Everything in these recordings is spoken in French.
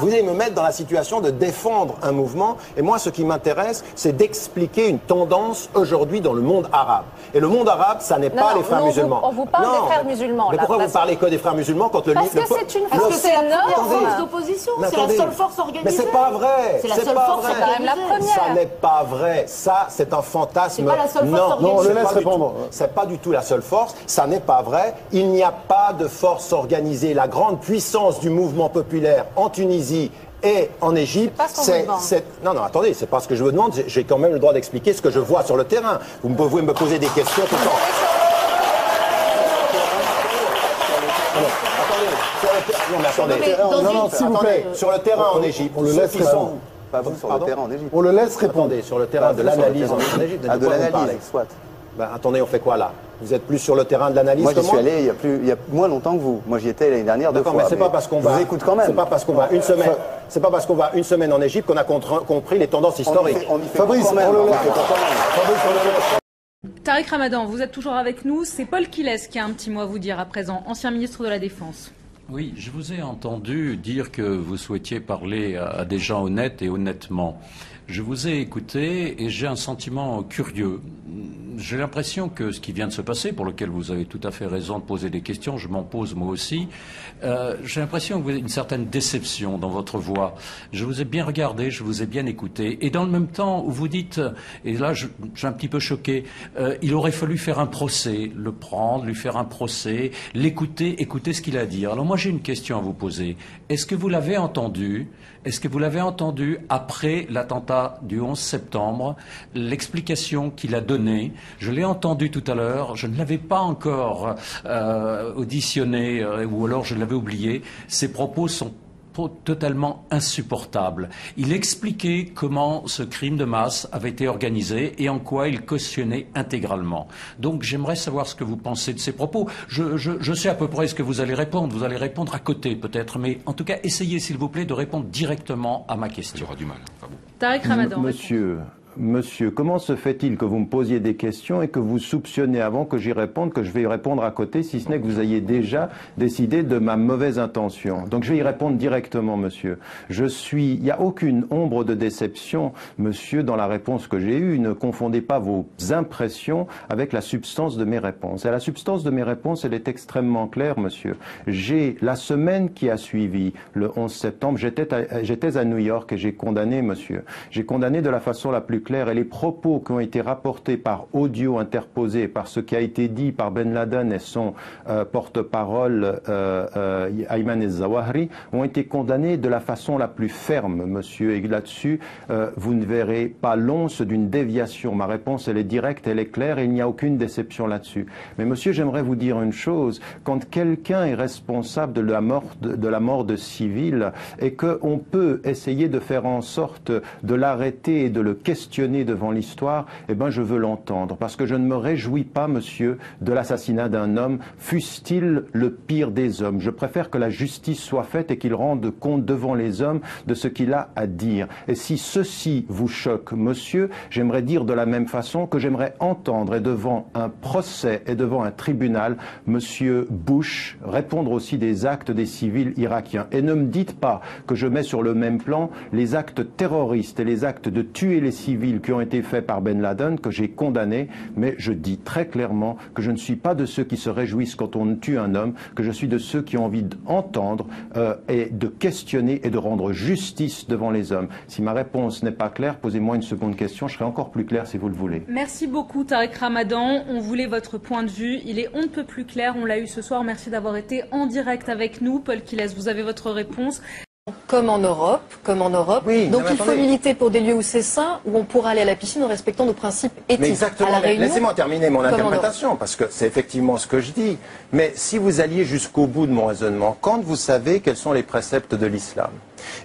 Vous allez me mettre dans la situation de défendre un mouvement. Et moi, ce qui m'intéresse, c'est d'expliquer une tendance aujourd'hui dans le monde arabe. Et le monde arabe, ça n'est pas les frères musulmans. On vous parle des frères musulmans. Mais pourquoi vous parlez que des frères musulmans quand le Parce que c'est une force d'opposition. C'est la seule force organisée. Mais c'est pas vrai. C'est la seule force organisée. Ça n'est pas vrai. Ça, c'est un fantasme. C'est pas la seule force organisée. Non, on le laisse répondre. C'est pas du tout la seule force. Ça n'est pas vrai. Il n'y a pas de force organisée. La grande puissance du mouvement populaire en Tunisie et en Égypte, non, attendez, c'est pas ce que je vous demande. J'ai quand même le droit d'expliquer ce que je vois sur le terrain. Vous pouvez me poser des questions tout le temps. Non, mais attendez, s'il vous plaît. Sur le terrain en Égypte, on le laisse répondre. Pas vous sur le terrain en Égypte. On le laisse répondre. Attendez, sur le terrain de l'analyse en Égypte. De l'analyse, soit. Ben, attendez, on fait quoi là? Vous êtes plus sur le terrain de l'analyse que moi? Moi, j'y suis allé il y a moins longtemps que vous. Moi, j'y étais l'année dernière 2 fois. Mais c'est pas parce qu'on va. Je vous écoute quand même. C'est pas parce qu'on va une semaine. C'est pas parce qu'on va une semaine en Égypte qu'on a compris les tendances historiques. Fabrice, on le laisse. Tariq Ramadan, vous êtes toujours avec nous. C'est Paul Quilès qui a un petit mot à vous dire à présent, ancien ministre de la Défense. Oui, je vous ai entendu dire que vous souhaitiez parler à des gens honnêtes et honnêtement. Je vous ai écouté et j'ai un sentiment curieux. J'ai l'impression que ce qui vient de se passer, pour lequel vous avez tout à fait raison de poser des questions, je m'en pose moi aussi, j'ai l'impression que vous avez une certaine déception dans votre voix. Je vous ai bien regardé, je vous ai bien écouté. Et dans le même temps, vous dites, et là je suis un petit peu choqué, il aurait fallu faire un procès, le prendre, lui faire un procès, l'écouter, écouter ce qu'il a à dire. Alors moi j'ai une question à vous poser. Est-ce que vous l'avez entendu? Est-ce que vous l'avez entendu après l'attentat du 11 septembre, l'explication qu'il a donnée? Je l'ai entendu tout à l'heure, je ne l'avais pas encore auditionné ou alors je l'avais oublié. Ses propos sont totalement insupportables. Il expliquait comment ce crime de masse avait été organisé et en quoi il cautionnait intégralement. Donc j'aimerais savoir ce que vous pensez de ces propos. Je sais à peu près ce que vous allez répondre. Vous allez répondre à côté peut-être, mais en tout cas essayez s'il vous plaît de répondre directement à ma question. J'aurai du mal. Tariq Ramadan. Monsieur, comment se fait-il que vous me posiez des questions et que vous soupçonnez avant que j'y réponde, que je vais y répondre à côté, si ce n'est que vous ayez déjà décidé de ma mauvaise intention? Donc je vais y répondre directement, monsieur. Il n'y a aucune ombre de déception, monsieur, dans la réponse que j'ai eue. Ne confondez pas vos impressions avec la substance de mes réponses. Et la substance de mes réponses, elle est extrêmement claire, monsieur. La semaine qui a suivi, le 11 septembre, j'étais à New York et j'ai condamné, monsieur. J'ai condamné de la façon la plus claire, et les propos qui ont été rapportés par audio interposé, par ce qui a été dit par Ben Laden et son porte-parole Ayman el-Zawahri ont été condamnés de la façon la plus ferme, monsieur. Et là-dessus, vous ne verrez pas l'once d'une déviation. Ma réponse, elle est directe, elle est claire et il n'y a aucune déception là-dessus. Mais monsieur, j'aimerais vous dire une chose. Quand quelqu'un est responsable de la mort de civils et qu'on peut essayer de faire en sorte de l'arrêter et de le questionner devant l'histoire, eh ben je veux l'entendre, parce que je ne me réjouis pas, monsieur, de l'assassinat d'un homme, fût-il le pire des hommes. Je préfère que la justice soit faite et qu'il rende compte devant les hommes de ce qu'il a à dire. Et si ceci vous choque, monsieur, j'aimerais dire de la même façon que j'aimerais entendre, et devant un procès et devant un tribunal, monsieur Bush répondre aussi des actes des civils irakiens. Et ne me dites pas que je mets sur le même plan les actes terroristes et les actes de tuer les civils qui ont été faits par Ben Laden, que j'ai condamné, mais je dis très clairement que je ne suis pas de ceux qui se réjouissent quand on tue un homme, que je suis de ceux qui ont envie d'entendre et de questionner et de rendre justice devant les hommes. Si ma réponse n'est pas claire, posez-moi une seconde question, je serai encore plus clair si vous le voulez. Merci beaucoup Tariq Ramadan, on voulait votre point de vue, il est on ne peut plus clair, on l'a eu ce soir, merci d'avoir été en direct avec nous. Paul Quilès, vous avez votre réponse. Comme en Europe. Oui, donc il faut militer pour des lieux où c'est sain, où on pourra aller à la piscine en respectant nos principes éthiques. Mais exactement, laissez-moi terminer mon interprétation, parce que c'est effectivement ce que je dis. Mais si vous alliez jusqu'au bout de mon raisonnement, quand vous savez quels sont les préceptes de l'islam,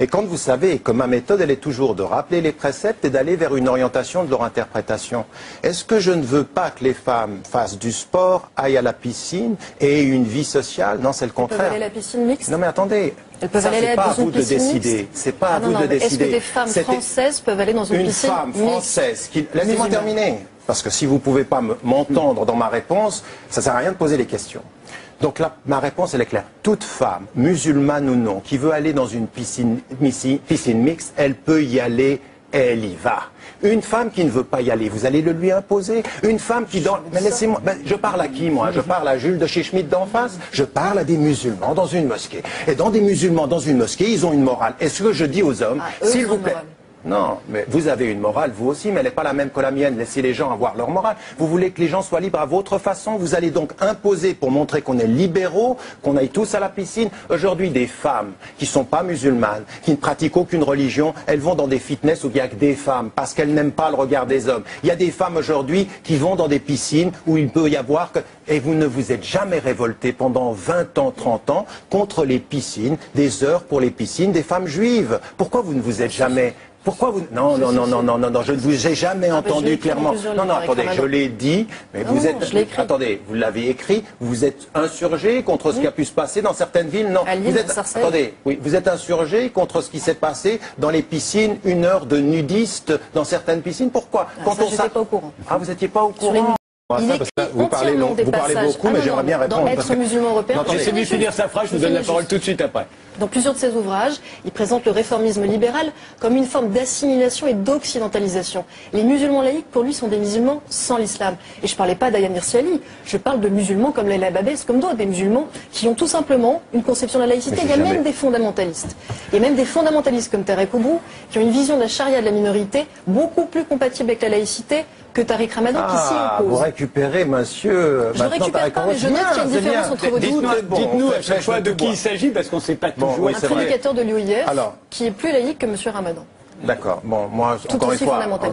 et quand vous savez que ma méthode, elle est toujours de rappeler les préceptes et d'aller vers une orientation de leur interprétation, est-ce que je ne veux pas que les femmes fassent du sport, aillent à la piscine et aient une vie sociale? Non, c'est le contraire. Elles peuvent aller à la piscine mixte? Non mais attendez, elles peuvent aller c'est pas à vous de décider. C'est pas à vous de décider. Est-ce que des femmes françaises peuvent aller dans une piscine mixte? Une femme française qui... Laissez-moi terminer. Parce que si vous ne pouvez pas m'entendre dans ma réponse, ça ne sert à rien de poser les questions. Donc là, ma réponse, elle est claire. Toute femme, musulmane ou non, qui veut aller dans une piscine mixte, elle peut y aller, elle y va. Une femme qui ne veut pas y aller, vous allez le lui imposer. Une femme qui mais laissez-moi, je parle à qui, moi? Je parle à Jules de chez Schmitt d'en face? Je parle à des musulmans dans une mosquée. Et dans des musulmans dans une mosquée, ils ont une morale. Est-ce que je dis aux hommes, s'il vous plaît... Non, mais vous avez une morale, vous aussi, mais elle n'est pas la même que la mienne. Laissez les gens avoir leur morale. Vous voulez que les gens soient libres à votre façon. Vous allez donc imposer, pour montrer qu'on est libéraux, qu'on aille tous à la piscine. Aujourd'hui, des femmes qui ne sont pas musulmanes, qui ne pratiquent aucune religion, elles vont dans des fitness où il n'y a que des femmes, parce qu'elles n'aiment pas le regard des hommes. Il y a des femmes aujourd'hui qui vont dans des piscines où il peut y avoir que... Et vous ne vous êtes jamais révolté pendant 20 ans, 30 ans contre les piscines, des heures pour les piscines des femmes juives. Pourquoi vous ne vous êtes jamais... Pourquoi vous... Non, je ne vous ai jamais entendu clairement. Non, attendez, je l'ai dit, mais vous êtes... Attendez, vous l'avez écrit, vous êtes insurgé contre ce qui a pu se passer dans certaines villes. Non, vous êtes... Attendez, oui, vous êtes insurgé contre ce qui s'est passé dans les piscines, 1 heure de nudistes dans certaines piscines. Pourquoi? Quand on n'étais pas au courant. Ah, vous n'étiez pas au courant? Vous parlez beaucoup, mais j'aimerais bien répondre. Dans Être musulman européen... Laissez-lui finir sa phrase, je vous donne la parole tout de suite après. Dans plusieurs de ses ouvrages, il présente le réformisme libéral comme une forme d'assimilation et d'occidentalisation. Les musulmans laïcs, pour lui, sont des musulmans sans l'islam. Et je ne parlais pas d'Ayaan Hirsi Ali, je parle de musulmans comme Leila Babès, comme d'autres, des musulmans qui ont tout simplement une conception de la laïcité. Il y a même des fondamentalistes. Il y a même des fondamentalistes comme Tarek Oubrou, qui ont une vision de la charia de la minorité beaucoup plus compatible avec la laïcité que Tariq Ramadan qui s'y oppose. Vous récupérez, monsieur... Je ne récupère pas, mais je note qu'il y a une différence entre vos deux. Dites-nous à chaque fois de qui il s'agit, parce qu'on ne sait pas toujours. Un prédicateur de l'OIF qui est plus laïque que monsieur Ramadan. D'accord. Bon, moi,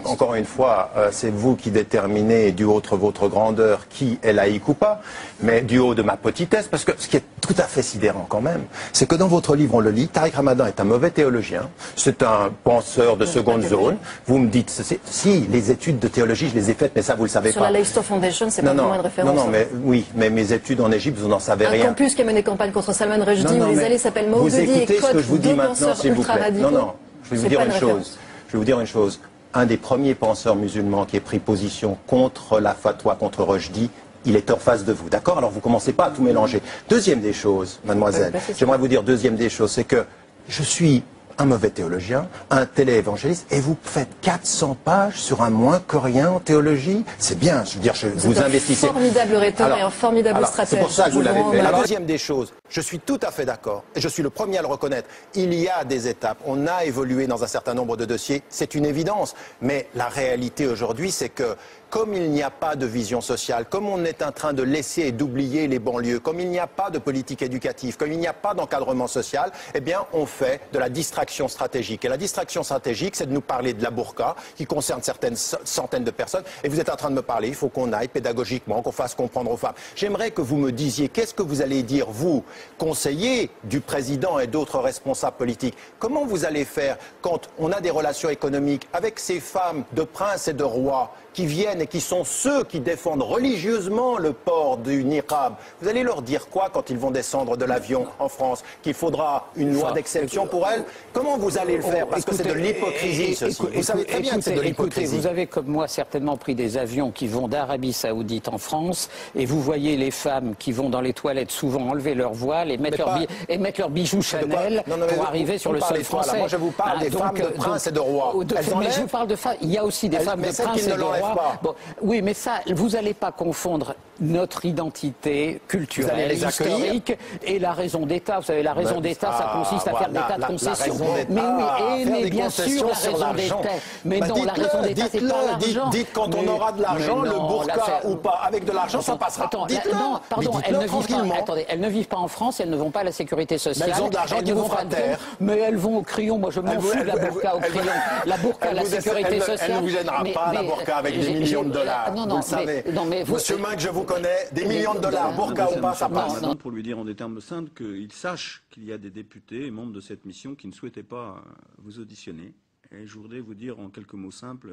encore une fois, c'est vous qui déterminez du haut de votre grandeur qui est laïque ou pas, mais du haut de ma petitesse, parce que ce qui est tout à fait sidérant quand même, c'est que dans votre livre, on le lit, Tariq Ramadan est un mauvais théologien, c'est un penseur de seconde zone. Vous me dites, si, les études de théologie, je les ai faites, mais ça, vous le savez pas. Sur la Leicester Foundation, c'est pas vraiment une référence. Non, mais oui, mais mes études en Égypte, vous n'en savez rien. Un campus qui a mené campagne contre Salman Rushdie, où les allées s'appellent Maududi et Koch, ce que je vous dis maintenant, s'il vous plaît. Non, je vais vous dire une chose. Je vais vous dire une chose. Un des premiers penseurs musulmans qui ait pris position contre la fatwa, contre Rushdie, il est en face de vous. D'accord? Alors vous commencez pas à tout mélanger. Deuxième des choses, mademoiselle, j'aimerais vous dire deuxième des choses, c'est que je suis un mauvais théologien, un téléévangéliste, et vous faites 400 pages sur un moins que rien en théologie. C'est bien, je veux dire, vous investissez. Un formidable rhéteur et un formidable stratège. C'est pour ça que vous l'avez fait. La deuxième des choses, je suis tout à fait d'accord, et je suis le premier à le reconnaître. Il y a des étapes, on a évolué dans un certain nombre de dossiers, c'est une évidence. Mais la réalité aujourd'hui, c'est que comme il n'y a pas de vision sociale, comme on est en train de laisser et d'oublier les banlieues, comme il n'y a pas de politique éducative, comme il n'y a pas d'encadrement social, eh bien, on fait de la distraction stratégique. Et la distraction stratégique, c'est de nous parler de la burqa, qui concerne certaines centaines de personnes. Et vous êtes en train de me parler, il faut qu'on aille pédagogiquement, qu'on fasse comprendre aux femmes. J'aimerais que vous me disiez, qu'est-ce que vous allez dire, vous, conseiller du président et d'autres responsables politiques? Comment vous allez faire quand on a des relations économiques avec ces femmes de princes et de rois qui viennent et qui sont ceux qui défendent religieusement le port du niqab? Vous allez leur dire quoi quand ils vont descendre de l'avion en France? Qu'il faudra une loi d'exception pour elles? Comment vous allez le faire? Parce que c'est de l'hypocrisie, ceci. Vous savez très bien que c'est de l'hypocrisie. Vous avez, comme moi, certainement pris des avions qui vont d'Arabie Saoudite en France, et vous voyez les femmes qui vont dans les toilettes souvent enlever leur voile et mettre leurs bijoux Chanel pour arriver sur le sol français. Moi, je vous parle des femmes de princes et de rois. Mais je vous parle de femmes. Il y a aussi des femmes de princes et de rois. Bon, oui, mais ça, vous n'allez pas confondre notre identité culturelle, historique et la raison d'État. Vous savez, la raison d'État, ça consiste à faire des tas de concessions. Mais oui, mais bien sûr, la raison d'État. Mais non, la raison d'État, c'est pas l'argent. Dites quand on aura de l'argent, le burqa ou pas, avec de l'argent, ça passera. Non, pardon, elles ne vivent pas en France, elles ne vont pas à la sécurité sociale. Elles ont de l'argent qui vous fera taire. Mais elles vont au crayon. Moi, je m'en fous de la burqa au crayon. La burqa, la sécurité sociale. Elle ne vous gênera pas, la burqa, avec des millions de dollars. Vous le savez. Monsieur Minck, je vous connais, des millions de dollars, burqa ou pas, ça passe. Pour lui dire en des termes simples qu'il sache qu'il y a des députés et membres de cette mission qui ne souhaitaient pas vous auditionner. Et je voudrais vous dire en quelques mots simples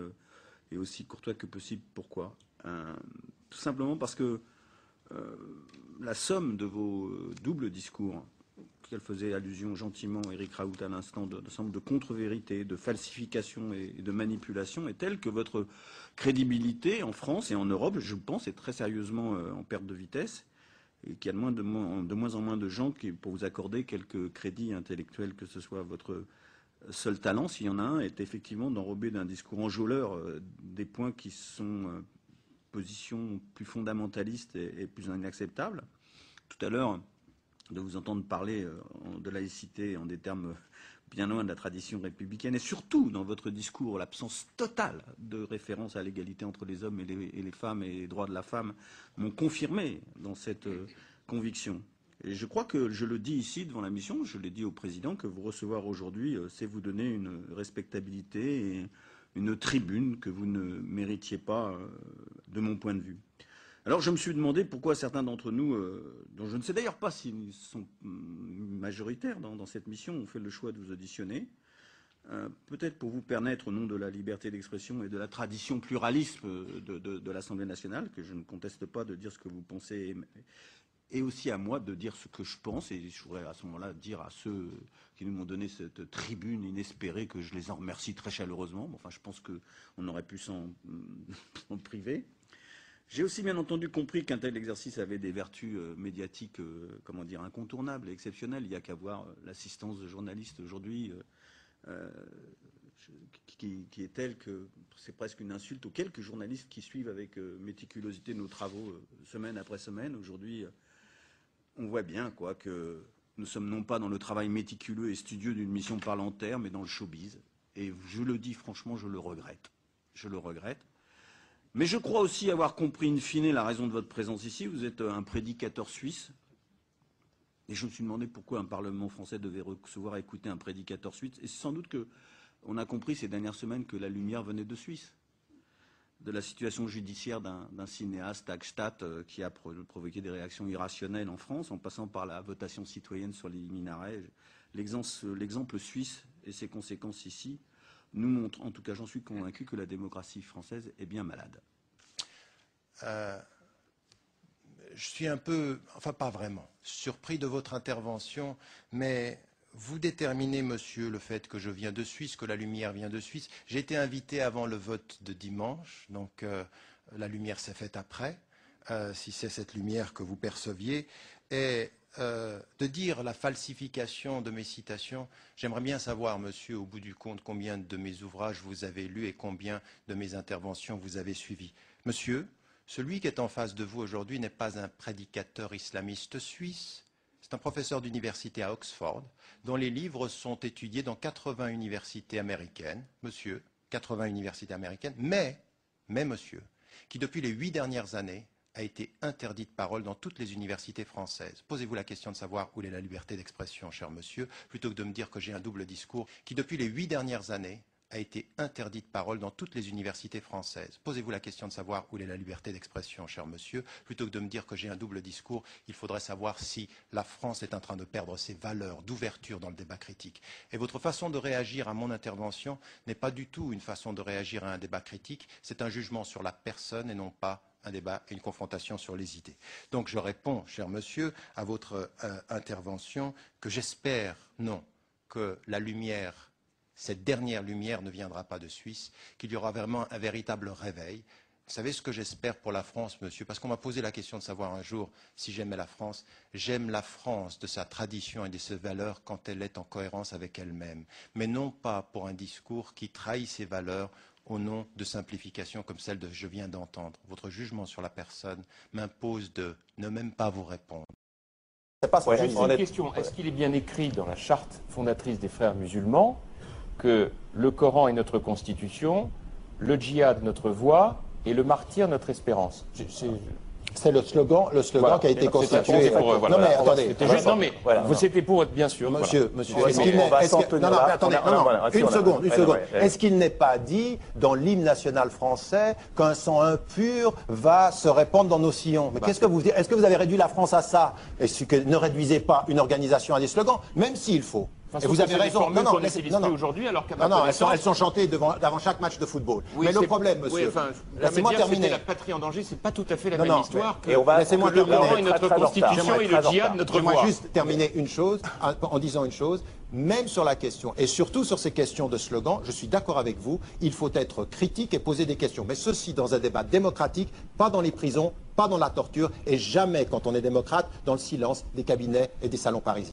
et aussi courtois que possible pourquoi. Tout simplement parce que la somme de vos doubles discours, qu'elle faisait allusion gentiment, Éric Raoult à l'instant, de contre-vérité, de falsification et de manipulation, est telle que votre crédibilité en France et en Europe, je pense, est très sérieusement en perte de vitesse. et qu'il y a de moins en moins de gens pour vous accorder quelques crédits intellectuels, que ce soit votre seul talent, s'il y en a un, est effectivement d'enrober d'un discours enjôleur des points qui sont positions plus fondamentalistes et plus inacceptables. Tout à l'heure, de vous entendre parler de laïcité en des termes bien loin de la tradition républicaine, et surtout dans votre discours, l'absence totale de référence à l'égalité entre les hommes et les femmes et les droits de la femme m'ont confirmé dans cette conviction. Et je crois que je le dis ici devant la mission, je l'ai dit au président, que vous recevoir aujourd'hui, c'est vous donner une respectabilité et une tribune que vous ne méritiez pas de mon point de vue. Alors je me suis demandé pourquoi certains d'entre nous, dont je ne sais d'ailleurs pas s'ils sont majoritaires dans cette mission, ont fait le choix de vous auditionner. Peut-être pour vous permettre, au nom de la liberté d'expression et de la tradition pluraliste de l'Assemblée nationale, que je ne conteste pas de dire ce que vous pensez, et aussi à moi de dire ce que je pense, et je voudrais à ce moment-là dire à ceux qui nous ont donné cette tribune inespérée, que je les en remercie très chaleureusement. Enfin, je pense qu'on aurait pu s'en priver. J'ai aussi bien entendu compris qu'un tel exercice avait des vertus médiatiques, comment dire, incontournables et exceptionnelles. Il n'y a qu'à voir l'assistance de journalistes aujourd'hui, qui est telle que c'est presque une insulte aux quelques journalistes qui suivent avec méticulosité nos travaux semaine après semaine. Aujourd'hui, on voit bien que nous sommes non pas dans le travail méticuleux et studieux d'une mission parlementaire, mais dans le showbiz. Et je le dis franchement, je le regrette. Je le regrette. Mais je crois aussi avoir compris in fine la raison de votre présence ici. Vous êtes un prédicateur suisse. Et je me suis demandé pourquoi un Parlement français devait recevoir et écouter un prédicateur suisse. Et c'est sans doute qu'on a compris ces dernières semaines que la lumière venait de Suisse. De la situation judiciaire d'un cinéaste, Hagstatt, qui a provoqué des réactions irrationnelles en France, en passant par la votation citoyenne sur les minarets. L'exemple suisse et ses conséquences ici nous montrent, en tout cas j'en suis convaincu, que la démocratie française est bien malade. Je suis un peu, enfin pas vraiment, surpris de votre intervention, mais vous déterminez, monsieur, le fait que je viens de Suisse, que la lumière vient de Suisse. J'ai été invité avant le vote de dimanche, donc la lumière s'est faite après, si c'est cette lumière que vous perceviez. Et de dire la falsification de mes citations, j'aimerais bien savoir, monsieur, au bout du compte, combien de mes ouvrages vous avez lus et combien de mes interventions vous avez suivies. Monsieur, celui qui est en face de vous aujourd'hui n'est pas un prédicateur islamiste suisse. C'est un professeur d'université à Oxford, dont les livres sont étudiés dans 80 universités américaines, monsieur, 80 universités américaines, mais monsieur, qui depuis les 8 dernières années a été interdit de parole dans toutes les universités françaises. Posez-vous la question de savoir où est la liberté d'expression, cher monsieur, plutôt que de me dire que j'ai un double discours, qui depuis les 8 dernières années a été interdit de parole dans toutes les universités françaises. Posez-vous la question de savoir où est la liberté d'expression, cher monsieur, plutôt que de me dire que j'ai un double discours. Il faudrait savoir si la France est en train de perdre ses valeurs d'ouverture dans le débat critique. Et votre façon de réagir à mon intervention n'est pas du tout une façon de réagir à un débat critique, c'est un jugement sur la personne et non pas un débat et une confrontation sur les idées. Donc je réponds, cher monsieur, à votre intervention que j'espère, non, que la lumière, cette dernière lumière ne viendra pas de Suisse, qu'il y aura vraiment un véritable réveil. Vous savez ce que j'espère pour la France, monsieur, parce qu'on m'a posé la question de savoir un jour si j'aimais la France. J'aime la France de sa tradition et de ses valeurs quand elle est en cohérence avec elle-même, mais non pas pour un discours qui trahit ses valeurs au nom de simplifications comme celle que je viens d'entendre. Votre jugement sur la personne m'impose de ne même pas vous répondre. Juste une question. Est-ce qu'il est bien écrit dans la charte fondatrice des frères musulmans que le Coran est notre constitution, le djihad notre voie et le martyr notre espérance? C'est le slogan voilà, qui a été constitué. Non mais attendez, c'était pour être bien sûr. Monsieur, une seconde. Est-ce qu'il n'est pas dit dans l'hymne national français qu'un sang impur va se répandre dans nos sillons? Mais qu'est-ce que vous dites? Est-ce que vous avez réduit la France à ça? Est-ce que ne réduisez pas une organisation à des slogans, même s'il faut? Et vous avez raison. Elles sont chantées avant chaque match de football. Oui, mais le problème, monsieur, laissez-moi terminer. La patrie en danger, c'est pas tout à fait la même histoire que laissez-moi terminer. Le Coran est notre constitution et le djihad notre voie. J'aimerais juste terminer une chose en disant une chose. Même sur la question, et surtout sur ces questions de slogan, je suis d'accord avec vous, il faut être critique et poser des questions. Mais ceci dans un débat démocratique, pas dans les prisons, pas dans la torture et jamais, quand on est démocrate, dans le silence des cabinets et des salons parisiens.